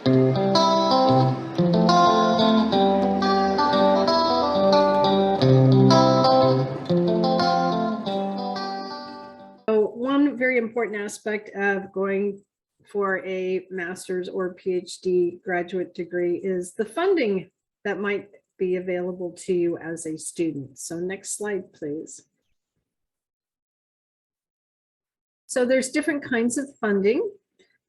One very important aspect of going for a master's or PhD graduate degree is the funding that might be available to you as a student. So next slide, please. So there's different kinds of funding.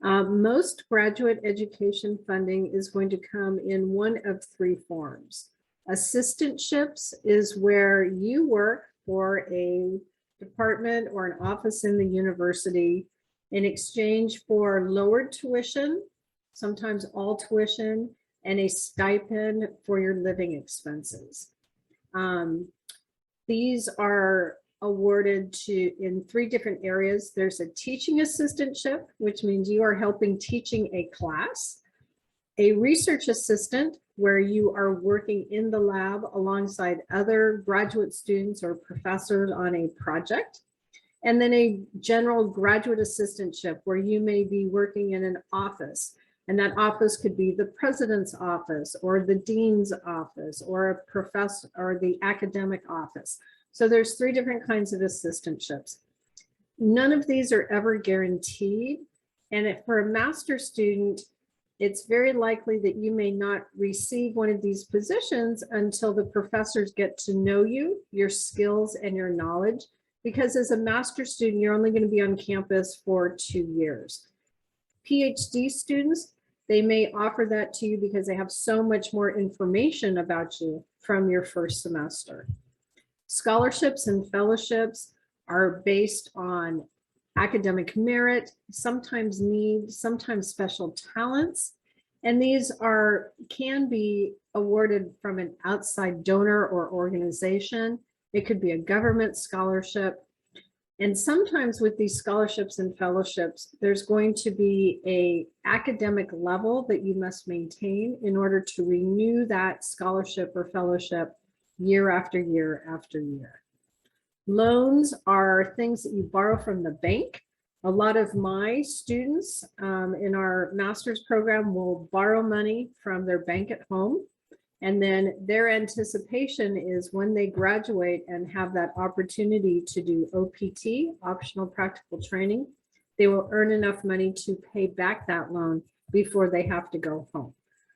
Most graduate education funding is going to come in one of three forms. Assistantships is where you work for a department or an office in the university in exchange for lowered tuition, sometimes all tuition, and a stipend for your living expenses. These are awarded in three different areas. There's a teaching assistantship, which means you are helping teaching a class. A research assistant, where you are working in the lab alongside other graduate students or professors on a project. And then a general graduate assistantship, where you may be working in an office, and that office could be the president's office or the dean's office or a professor or the academic office. So there's three different kinds of assistantships. None of these are ever guaranteed. And for a master's student, it's very likely that you may not receive one of these positions until the professors get to know you, your skills, and your knowledge. Because as a master's student, you're only going to be on campus for 2 years. PhD students, they may offer that to you because they have so much more information about you from your first semester. Scholarships and fellowships are based on academic merit, sometimes need, sometimes special talents. And these can be awarded from an outside donor or organization. It could be a government scholarship. And sometimes with these scholarships and fellowships, there's going to be an academic level that you must maintain in order to renew that scholarship or fellowship year after year after year. Loans are things that you borrow from the bank. A lot of my students in our master's program will borrow money from their bank at home. And then their anticipation is when they graduate and have that opportunity to do OPT, optional practical training, they will earn enough money to pay back that loan before they have to go home.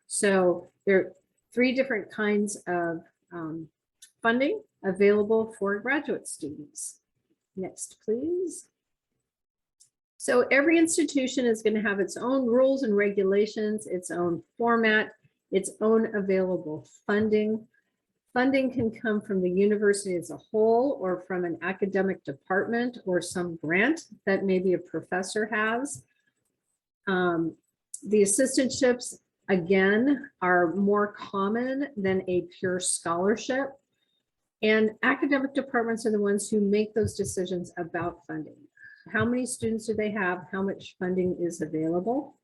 So there are three different kinds of funding available for graduate students. Next, please. So every institution is going to have its own rules and regulations, its own format, its own available funding. Funding can come from the university as a whole or from an academic department or some grant that maybe a professor has. The assistantships, again, are more common than a pure scholarship. And academic departments are the ones who make those decisions about funding. How many students do they have? How much funding is available?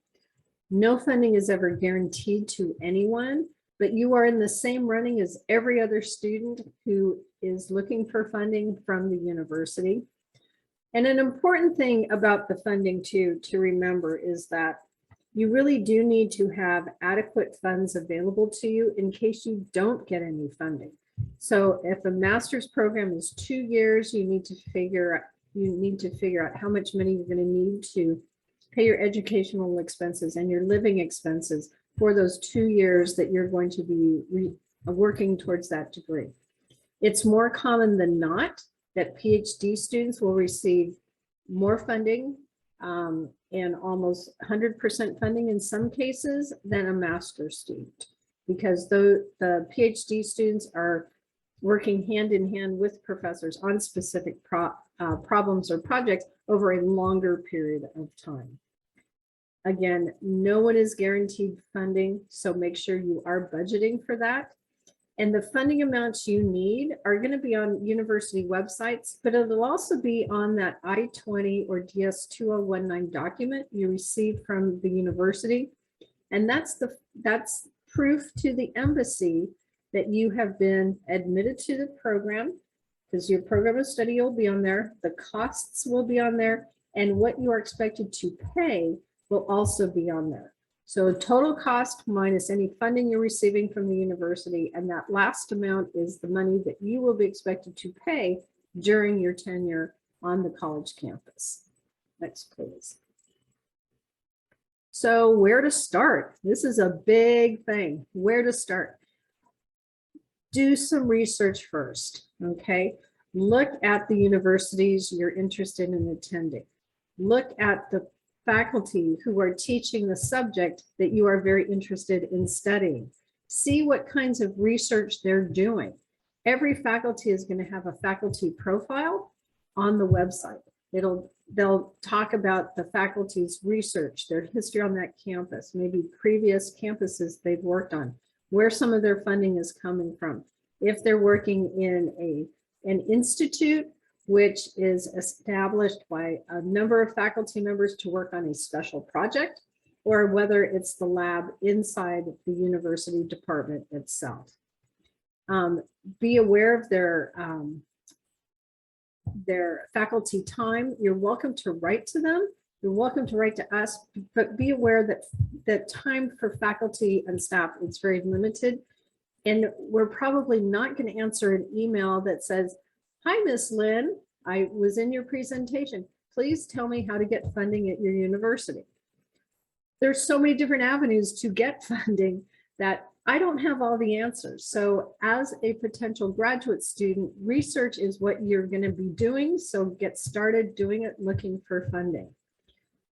No funding is ever guaranteed to anyone, but you are in the same running as every other student who is looking for funding from the university. And an important thing about the funding too, to remember is that you really do need to have adequate funds available to you in case you don't get any funding. So if a master's program is 2 years, you need to figure out how much money you're going to need to pay your educational expenses and your living expenses for those 2 years that you're going to be working towards that degree. It's more common than not that PhD students will receive more funding and almost 100% funding in some cases than a master's student, because the PhD students are working hand in hand with professors on specific problems or projects over a longer period of time. Again, no one is guaranteed funding, so make sure you are budgeting for that. And the funding amounts you need are going to be on university websites, but it'll also be on that I-20 or DS-2019 document you receive from the university. And that's proof to the embassy that you have been admitted to the program, because your program of study will be on there, the costs will be on there, and what you are expected to pay will also be on there. So total cost minus any funding you're receiving from the university, and that last amount is the money that you will be expected to pay during your tenure on the college campus. Next, please. So where to start? This is a big thing. Where to start? Do some research first, okay? Look at the universities you're interested in attending. Look at the faculty who are teaching the subject that you are very interested in studying. See what kinds of research they're doing. Every faculty is going to have a faculty profile on the website. They'll talk about the faculty's research, their history on that campus, maybe previous campuses they've worked on, where some of their funding is coming from. If they're working in an institute, which is established by a number of faculty members to work on a special project, or whether it's the lab inside the university department itself. Be aware of their faculty time. You're welcome to write to them. You're welcome to write to us, but be aware that time for faculty and staff is very limited. And we're probably not going to answer an email that says, "Hi, Miss Lynn, I was in your presentation. Please tell me how to get funding at your university." There's so many different avenues to get funding that I don't have all the answers. So as a potential graduate student, research is what you're going to be doing. So get started doing it, looking for funding.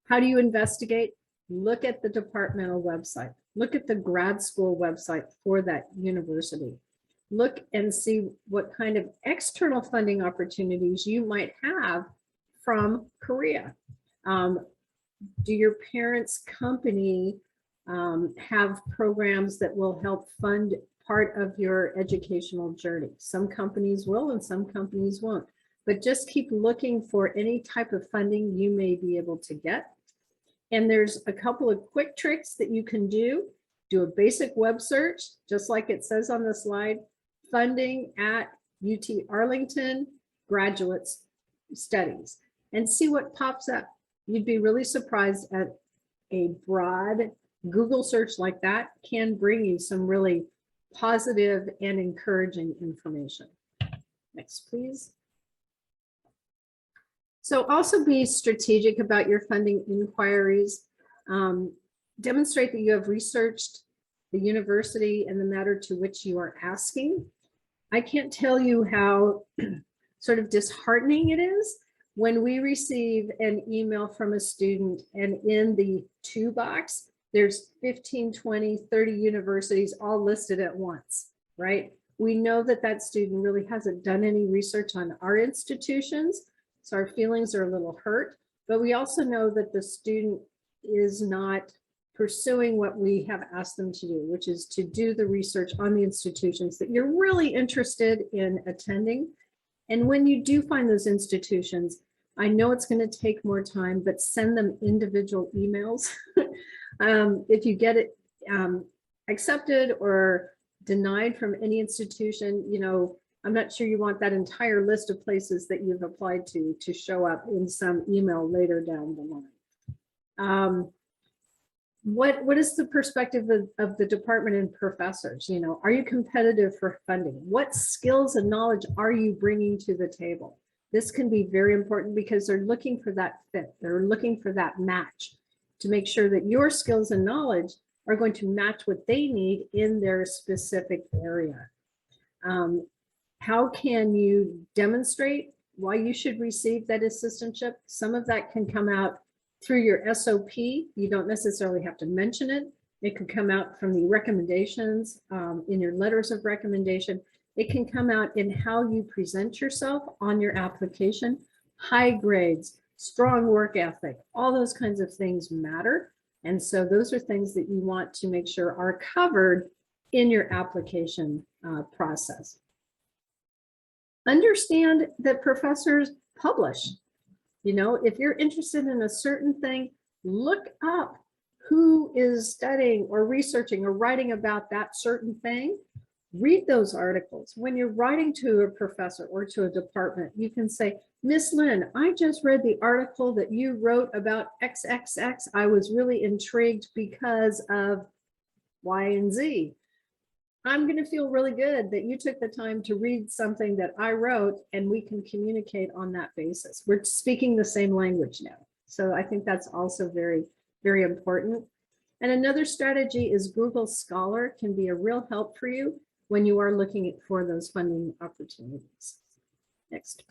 How do you investigate? Look at the departmental website. Look at the grad school website for that university. Look and see what kind of external funding opportunities you might have from Korea. Do your parents' company have programs that will help fund part of your educational journey? Some companies will and some companies won't, but just keep looking for any type of funding you may be able to get. And there's a couple of quick tricks that you can do. Do a basic web search, just like it says on the slide, funding at UT Arlington graduate studies, and see what pops up. You'd be really surprised at a broad Google search like that can bring you some really positive and encouraging information. Next, please. So also be strategic about your funding inquiries. Demonstrate that you have researched the university and the matter to which you are asking. I can't tell you how sort of disheartening it is when we receive an email from a student and in the to box, there's 15, 20, 30 universities all listed at once, right? We know that that student really hasn't done any research on our institutions, so our feelings are a little hurt, but we also know that the student is not pursuing what we have asked them to do, which is to do the research on the institutions that you're really interested in attending. And when you do find those institutions, I know it's going to take more time, but send them individual emails. If you get it accepted or denied from any institution, you know, I'm not sure you want that entire list of places that you've applied to show up in some email later down the line. What is the perspective of the department and professors? You know, are you competitive for funding? What skills and knowledge are you bringing to the table? This can be very important because they're looking for that fit. They're looking for that match to make sure that your skills and knowledge are going to match what they need in their specific area. How can you demonstrate why you should receive that assistantship? Some of that can come out through your SOP. You don't necessarily have to mention it. It could come out from the recommendations in your letters of recommendation. It can come out in how you present yourself on your application. High grades, strong work ethic, all those kinds of things matter. And so those are things that you want to make sure are covered in your application process. Understand that professors publish. You know, if you're interested in a certain thing, look up who is studying or researching or writing about that certain thing. read those articles. When you're writing to a professor or to a department, you can say, Miss Lynn, I just read the article that you wrote about XXX. I was really intrigued because of Y and Z. I'm going to feel really good that you took the time to read something that I wrote, and we can communicate on that basis. We're speaking the same language now. So I think that's also very, very important. And another strategy is Google Scholar can be a real help for you when you are looking for those funding opportunities. Next.